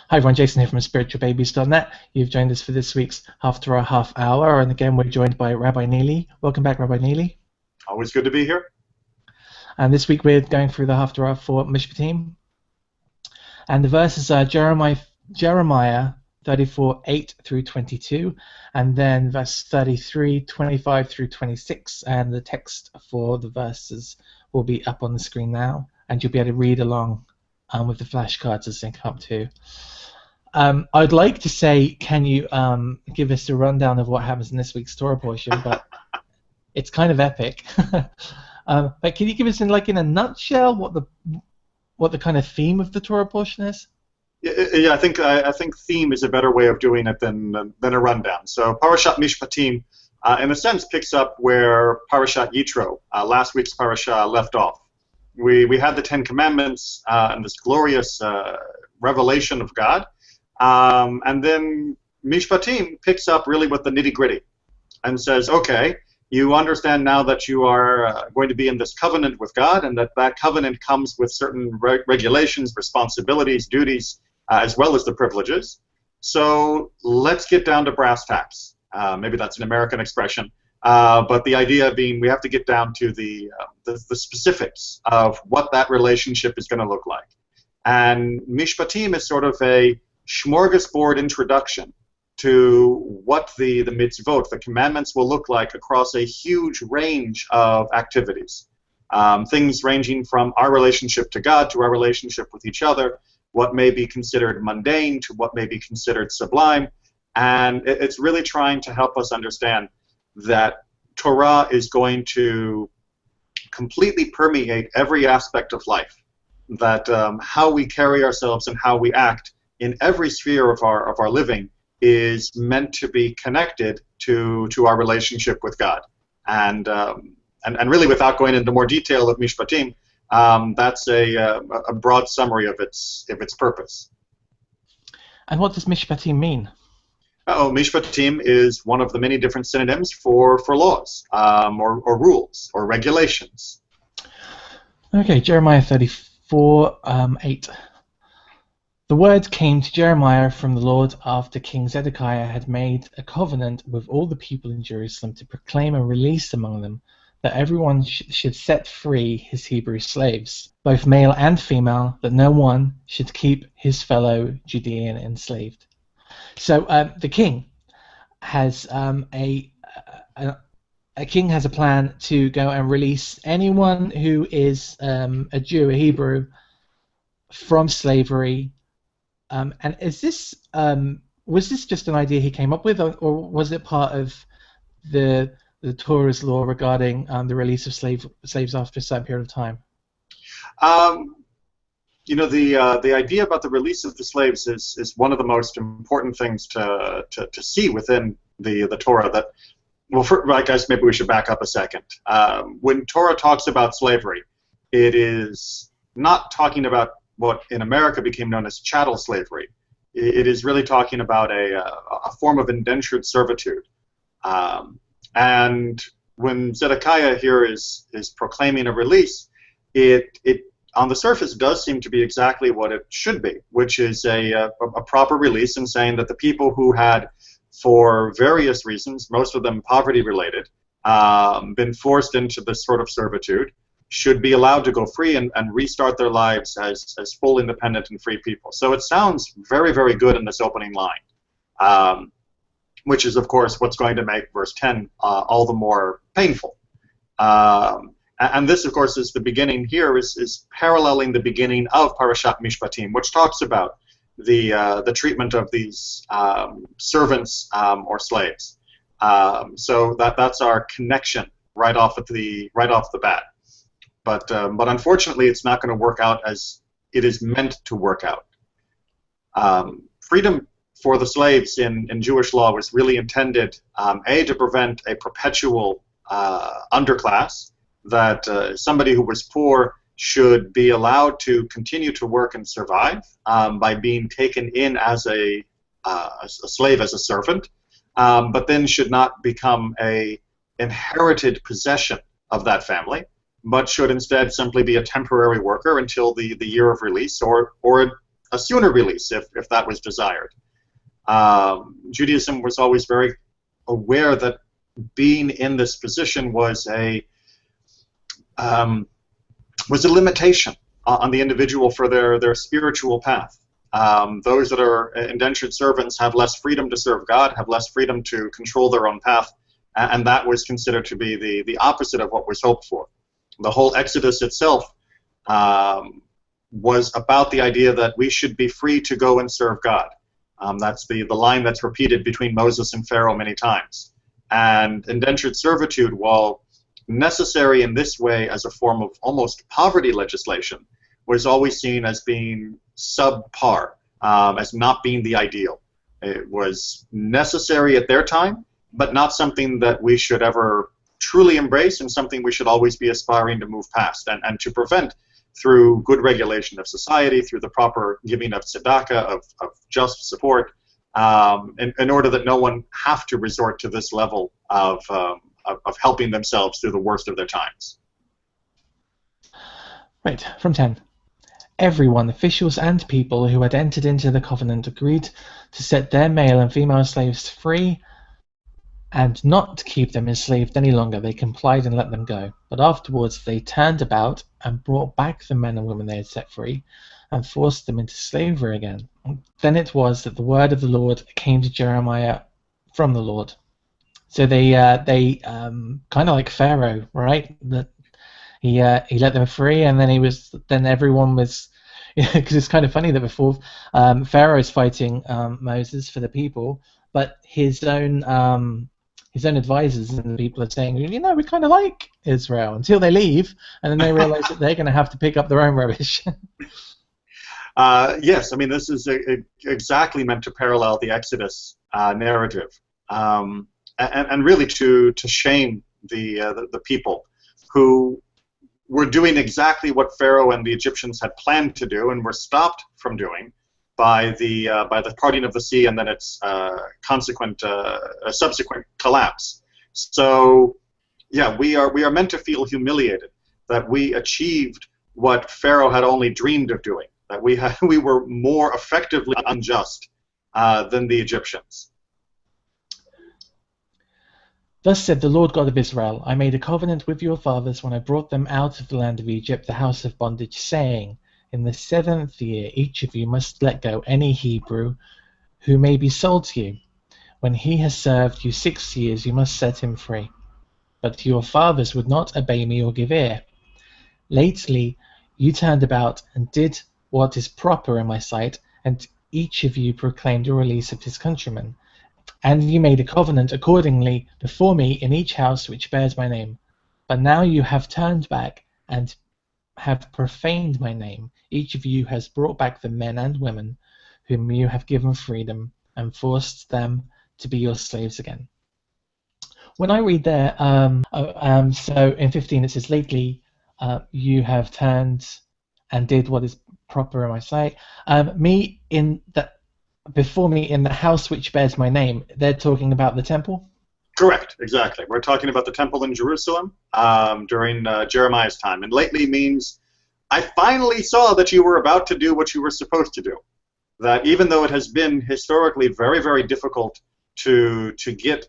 Hi everyone, Jason here from Spiritualbabies.net. You've joined us for this week's Haftarah Halfhour, and again we're joined by Rabbi Neely. Welcome back, Rabbi Neely. Always good to be here. And this week we're going through the Haftarah for Mishpatim. And the verses are Jeremiah 34:8 through 22, and then verse 33, 25 through 26, and the text for the verses will be up on the screen now, and you'll be able to read along with the flashcards as they come up too. I'd like to say, can you give us a rundown of what happens in this week's Torah portion, but it's kind of epic. But can you give us in a nutshell what the kind of theme of the Torah portion is? Yeah, I think theme is a better way of doing it than a rundown. So Parashat Mishpatim, in a sense, picks up where Parashat Yitro, last week's parasha, left off. We had the Ten Commandments and this glorious revelation of God, and then Mishpatim picks up really with the nitty-gritty and says, okay, you understand now that you are going to be in this covenant with God, and that covenant comes with certain regulations, responsibilities, duties, as well as the privileges. So let's get down to brass tacks. Maybe that's an American expression. But the idea being we have to get down to the specifics of what that relationship is going to look like. And Mishpatim is sort of a smorgasbord introduction to what the mitzvot, the commandments, will look like across a huge range of activities. Things ranging from our relationship to God to our relationship with each other, what may be considered mundane to what may be considered sublime. And it's really trying to help us understand that Torah is going to completely permeate every aspect of life, that how we carry ourselves and how we act in every sphere of our living is meant to be connected to our relationship with God. And really, without going into more detail of Mishpatim, that's a broad summary of its purpose. And what does Mishpatim mean? Mishpatim is one of the many different synonyms for laws, or rules, or regulations. Okay, Jeremiah 34:8. The word came to Jeremiah from the Lord after King Zedekiah had made a covenant with all the people in Jerusalem to proclaim and release among them that everyone should set free his Hebrew slaves, both male and female, that no one should keep his fellow Judean enslaved. So the king has a king has a plan to go and release anyone who is a Jew, a Hebrew, from slavery. And is this was this just an idea he came up with, or was it part of the Torah's law regarding the release of slaves after a certain period of time? You know, the idea about the release of the slaves is one of the most important things to see within the Torah. That, well, I guess maybe we should back up a second. When Torah talks about slavery, it is not talking about what in America became known as chattel slavery. It is really talking about a form of indentured servitude. And when Zedekiah here is proclaiming a release, it on the surface does seem to be exactly what it should be, which is a proper release, and saying that the people who had, for various reasons, most of them poverty-related, been forced into this sort of servitude, should be allowed to go free and restart their lives as full, independent, and free people. So it sounds very, very good in this opening line, which is, of course, what's going to make verse 10 all the more painful. And this, of course, is the beginning here, is paralleling the beginning of Parashat Mishpatim, which talks about the treatment of these servants or slaves. So that's our connection right off the bat. But unfortunately, it's not going to work out as it is meant to work out. Freedom for the slaves in Jewish law was really intended, to prevent a perpetual underclass, that somebody who was poor should be allowed to continue to work and survive by being taken in as a slave, as a servant, but then should not become a inherited possession of that family, but should instead simply be a temporary worker until the year of release, or a sooner release if that was desired. Judaism was always very aware that being in this position was a limitation on the individual for their spiritual path. Those that are indentured servants have less freedom to serve God, have less freedom to control their own path, and that was considered to be the opposite of what was hoped for. The whole Exodus itself was about the idea that we should be free to go and serve God. That's the line that's repeated between Moses and Pharaoh many times. And indentured servitude, while necessary in this way as a form of almost poverty legislation, was always seen as being subpar, as not being the ideal. It was necessary at their time, but not something that we should ever truly embrace, and something we should always be aspiring to move past and to prevent through good regulation of society, through the proper giving of tzedakah, of just support, in order that no one have to resort to this level of helping themselves through the worst of their times. Right, from 10. Everyone, officials and people who had entered into the covenant, agreed to set their male and female slaves free and not to keep them enslaved any longer. They complied and let them go. But afterwards they turned about and brought back the men and women they had set free and forced them into slavery again. Then it was that the word of the Lord came to Jeremiah from the Lord. So they kind of like Pharaoh, right? That he let them free, and then everyone was, because it's kind of funny that before Pharaoh's fighting Moses for the people, but his own advisors and the people are saying, we kind of like Israel, until they leave, and then they realize that they're going to have to pick up their own rubbish. Yes, I mean, this is exactly meant to parallel the Exodus narrative, and really to shame the people who were doing exactly what Pharaoh and the Egyptians had planned to do and were stopped from doing by the parting of the sea and then its subsequent collapse. So, yeah, we are meant to feel humiliated that we achieved what Pharaoh had only dreamed of doing, that we were more effectively unjust than the Egyptians. Thus said the Lord God of Israel, I made a covenant with your fathers when I brought them out of the land of Egypt, the house of bondage, saying, in the 7th year each of you must let go any Hebrew who may be sold to you. When he has served you 6 years, you must set him free. But your fathers would not obey me or give ear. Lately you turned about and did what is proper in my sight, and each of you proclaimed a release of his countrymen. And you made a covenant accordingly before me in each house which bears my name. But now you have turned back and have profaned my name. Each of you has brought back the men and women whom you have given freedom and forced them to be your slaves again. When I read there, so in 15 it says, lately you have turned and did what is proper in my sight. Before me in the house which bears my name, they're talking about the temple? Correct, exactly. We're talking about the temple in Jerusalem during Jeremiah's time. And lately means, I finally saw that you were about to do what you were supposed to do. That even though it has been historically very, very difficult to get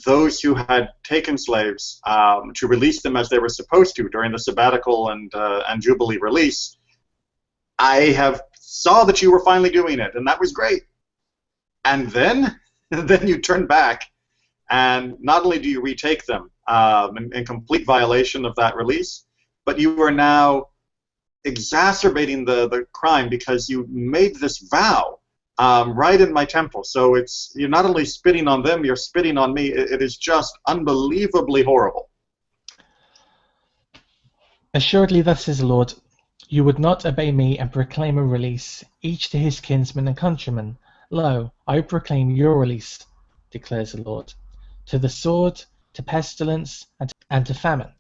those who had taken slaves to release them as they were supposed to during the sabbatical and Jubilee release, I have saw that you were finally doing it, and that was great. And then you turn back, and not only do you retake them in complete violation of that release, but you are now exacerbating the crime because you made this vow right in my temple. So you're not only spitting on them, you're spitting on me. It is just unbelievably horrible. Assuredly, thus says the Lord, you would not obey me and proclaim a release, each to his kinsmen and countrymen. Lo, I proclaim your release, declares the Lord, to the sword, to pestilence, and to famine.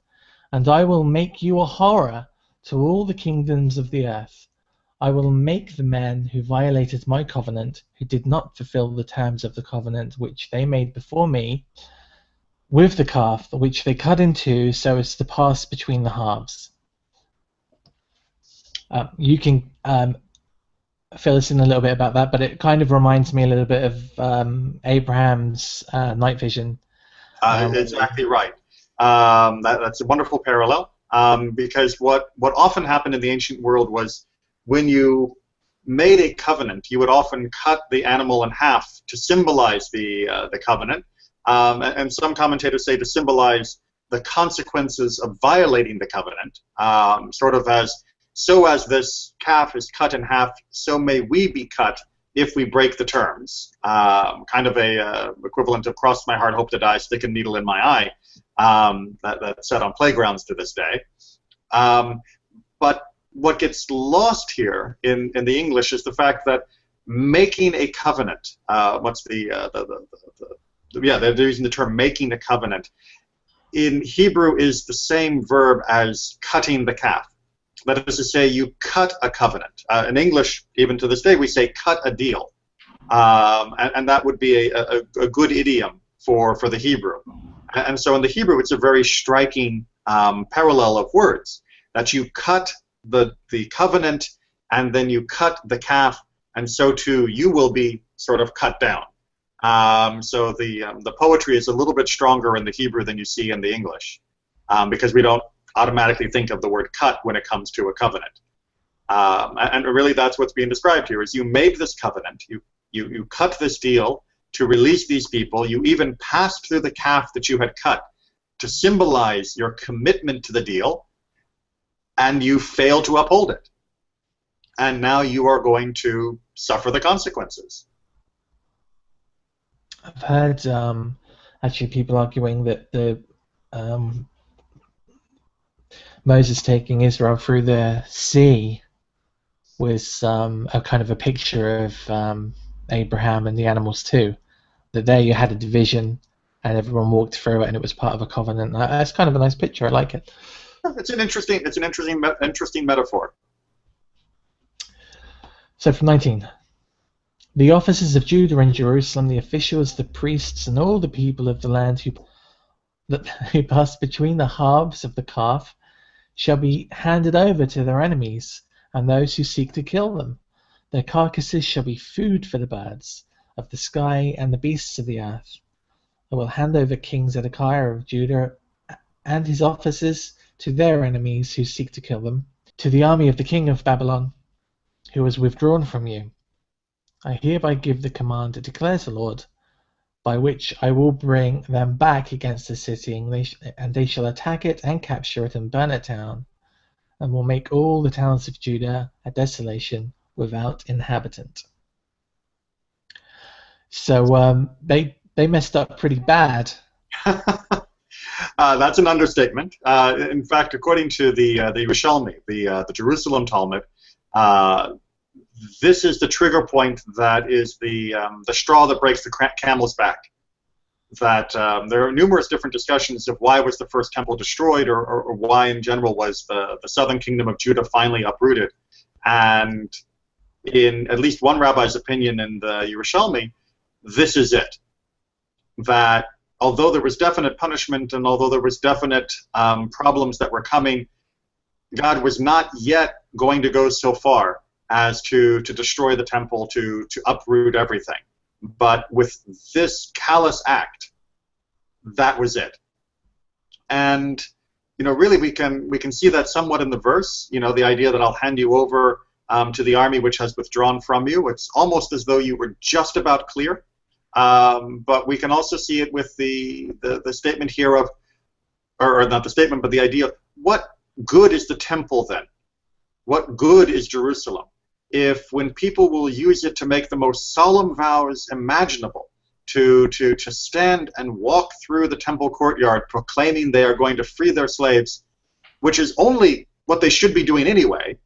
And I will make you a horror to all the kingdoms of the earth. I will make the men who violated my covenant, who did not fulfill the terms of the covenant which they made before me, with the calf which they cut in two so as to pass between the halves. You can fill us in a little bit about that, but it kind of reminds me a little bit of Abraham's night vision. Exactly right. That's a wonderful parallel, because what often happened in the ancient world was when you made a covenant, you would often cut the animal in half to symbolize the covenant, and some commentators say to symbolize the consequences of violating the covenant, sort of as this calf is cut in half, so may we be cut if we break the terms. Kind of a equivalent of cross my heart, hope to die, stick a needle in my eye, that's said on playgrounds to this day. But what gets lost here in the English is the fact that making a covenant, they're using the term making a covenant, in Hebrew is the same verb as cutting the calf. That is to say, you cut a covenant. In English, even to this day, we say cut a deal. And that would be a good idiom for the Hebrew. And so in the Hebrew, it's a very striking parallel of words, that you cut the covenant and then you cut the calf, and so too you will be sort of cut down. So the poetry is a little bit stronger in the Hebrew than you see in the English, because we don't automatically think of the word cut when it comes to a covenant. And really that's what's being described here, is you made this covenant, you cut this deal to release these people, you even passed through the calf that you had cut to symbolize your commitment to the deal, and you failed to uphold it. And now you are going to suffer the consequences. I've heard actually people arguing that the Moses taking Israel through the sea was a kind of a picture of Abraham and the animals too. That there you had a division and everyone walked through it and it was part of a covenant. That's kind of a nice picture. I like it. It's an interesting metaphor. So from 19. The officers of Judah and Jerusalem, the officials, the priests, and all the people of the land who pass between the halves of the calf shall be handed over to their enemies and those who seek to kill them. Their carcasses shall be food for the birds of the sky and the beasts of the earth. I will hand over King Zedekiah of Judah and his officers to their enemies who seek to kill them, to the army of the king of Babylon, who has withdrawn from you. I hereby give the command, declares the Lord, by which I will bring them back against the city, and they shall attack it and capture it and burn it down, and will make all the towns of Judah a desolation without inhabitant. So they messed up pretty bad. That's an understatement. In fact, according to the Yerushalmi, the Jerusalem Talmud, this is the trigger point that is the straw that breaks the camel's back. That there are numerous different discussions of why was the first temple destroyed, or why in general was the southern kingdom of Judah finally uprooted. And in at least one rabbi's opinion in the Yerushalmi, this is it. That although there was definite punishment and although there was definite problems that were coming, God was not yet going to go so far as to destroy the temple, to uproot everything. But with this callous act, that was it. And really we can see that somewhat in the verse. The idea that I'll hand you over to the army which has withdrawn from you. It's almost as though you were just about clear. But we can also see it with the statement here of, or not the statement, but the idea of what good is the temple then? What good is Jerusalem? If when people will use it to make the most solemn vows imaginable, to stand and walk through the temple courtyard proclaiming they are going to free their slaves, which is only what they should be doing anyway,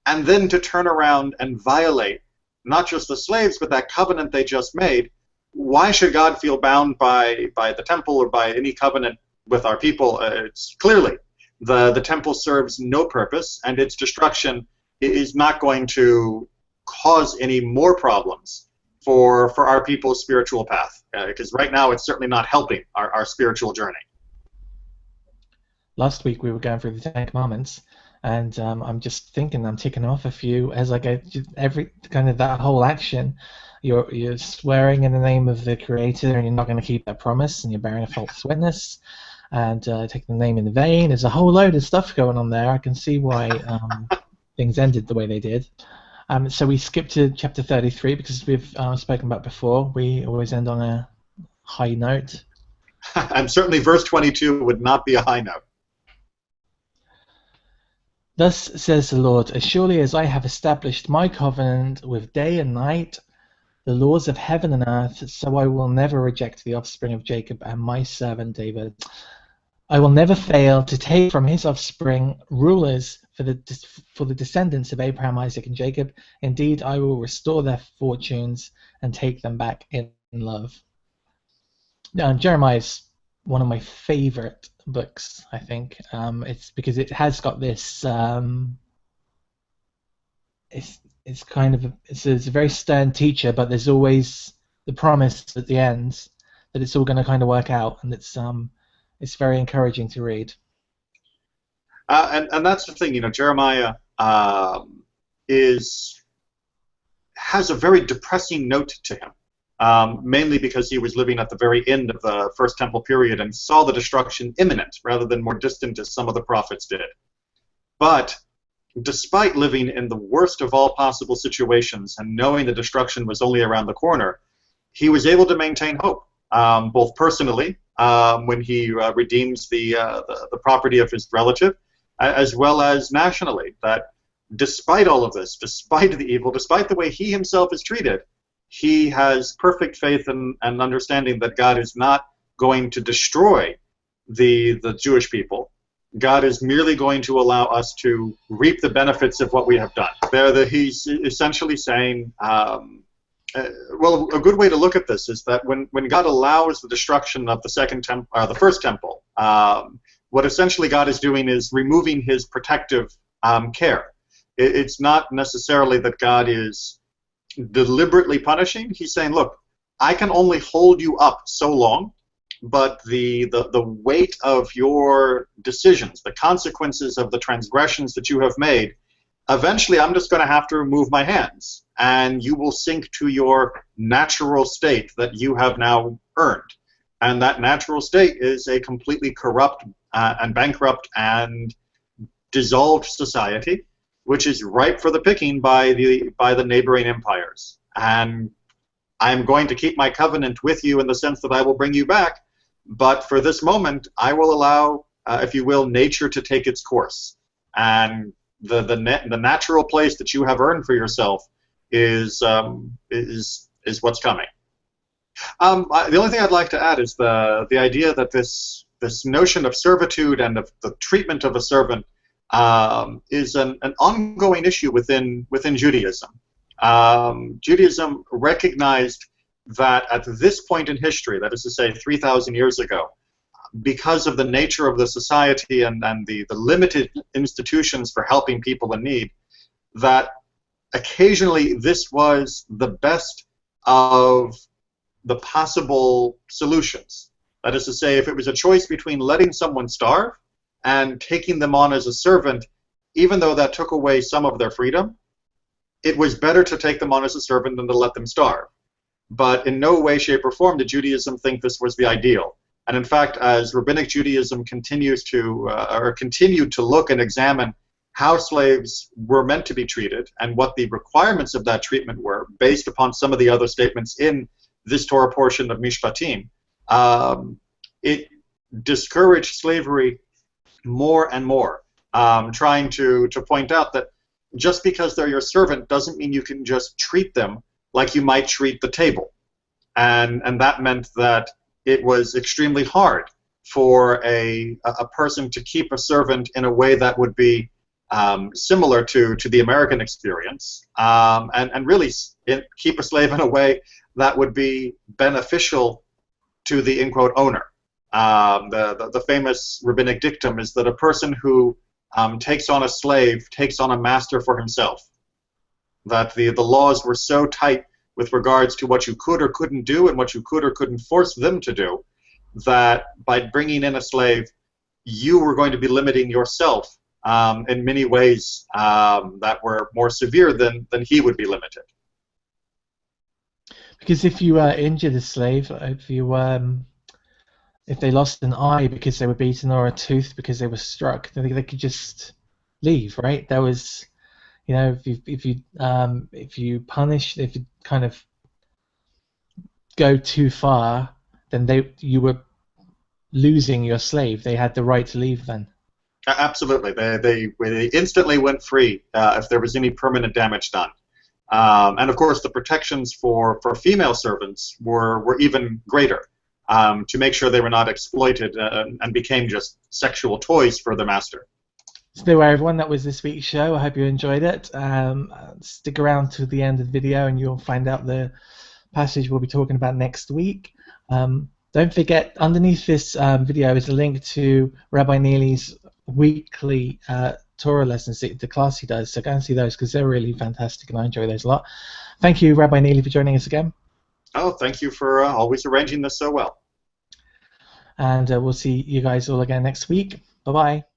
and then to turn around and violate not just the slaves, but that covenant they just made, why should God feel bound by the temple or by any covenant with our people? It's clearly the temple serves no purpose, and its destruction is not going to cause any more problems for our people's spiritual path, because right now it's certainly not helping our spiritual journey. Last week we were going through the Ten Commandments, And I'm just thinking, I'm ticking off a few as I go. Every kind of that whole action, you're swearing in the name of the Creator, and you're not going to keep that promise, and you're bearing a false witness, and taking the name in vain. There's a whole load of stuff going on there. I can see why things ended the way they did. So we skip to chapter 33 because we've spoken about before. We always end on a high note. And certainly verse 22 would not be a high note. Thus says the Lord, as surely as I have established my covenant with day and night, the laws of heaven and earth, so I will never reject the offspring of Jacob and my servant David. I will never fail to take from his offspring rulers for the descendants of Abraham, Isaac, and Jacob. Indeed, I will restore their fortunes and take them back in love. Now, Jeremiah is one of my favorite books, I think. It's because it has got this. It's kind of it's a very stern teacher, but there's always the promise at the end that it's all going to kind of work out, and it's very encouraging to read. And that's the thing, Jeremiah has a very depressing note to him, mainly because he was living at the very end of the First Temple period and saw the destruction imminent rather than more distant as some of the prophets did. But despite living in the worst of all possible situations and knowing the destruction was only around the corner, he was able to maintain hope, both personally, when he redeems the property of his relative, as well as nationally, that despite all of this, despite the evil, despite the way he himself is treated, he has perfect faith and understanding that God is not going to destroy the Jewish people. God is merely going to allow us to reap the benefits of what we have done. He's essentially saying, well, a good way to look at this is that when God allows the destruction of the first temple, what essentially God is doing is removing his protective care. It's not necessarily that God is deliberately punishing. He's saying, look, I can only hold you up so long, but the weight of your decisions, the consequences of the transgressions that you have made, eventually I'm just going to have to remove my hands, and you will sink to your natural state that you have now earned. And that natural state is a completely corrupt and bankrupt and dissolved society, which is ripe for the picking by the neighboring empires. And I'm going to keep my covenant with you in the sense that I will bring you back, but for this moment, I will allow, if you will, nature to take its course. And the natural place that you have earned for yourself is what's coming. The only thing I'd like to add is the idea that this notion of servitude and of the treatment of a servant is an ongoing issue within Judaism. Judaism recognized that at this point in history, that is to say 3,000 years ago, because of the nature of the society and the limited institutions for helping people in need, that occasionally this was the best of the possible solutions. That is to say, if it was a choice between letting someone starve and taking them on as a servant, even though that took away some of their freedom, it was better to take them on as a servant than to let them starve. But in no way, shape, or form did Judaism think this was the ideal. And in fact, as Rabbinic Judaism continued to look and examine how slaves were meant to be treated and what the requirements of that treatment were, based upon some of the other statements in this Torah portion of Mishpatim, it discouraged slavery more and more, trying to point out that just because they're your servant doesn't mean you can just treat them like you might treat the table. And that meant that it was extremely hard for a person to keep a servant in a way that would be similar to the American experience, and really keep a slave in a way that would be beneficial to the, in quote, owner. The famous rabbinic dictum is that a person who takes on a slave takes on a master for himself. That the laws were so tight with regards to what you could or couldn't do and what you could or couldn't force them to do, that by bringing in a slave, you were going to be limiting yourself in many ways that were more severe than he would be limited. Because if you injured a slave, if they lost an eye because they were beaten or a tooth because they were struck, then they could just leave, right? That was, you know, if you punish, if you kind of go too far, then you were losing your slave. They had the right to leave then. Absolutely, they instantly went free if there was any permanent damage done. And of course, the protections for female servants were even greater, to make sure they were not exploited and became just sexual toys for the master. So there, everyone, that was this week's show. I hope you enjoyed it. Stick around to the end of the video and you'll find out the passage we'll be talking about next week. Don't forget, underneath this video is a link to Rabbi Neely's weekly Torah lessons, the class he does, so go and see those because they're really fantastic and I enjoy those a lot. Thank you, Rabbi Neely, for joining us again. Oh, thank you for always arranging this so well. And we'll see you guys all again next week. Bye-bye.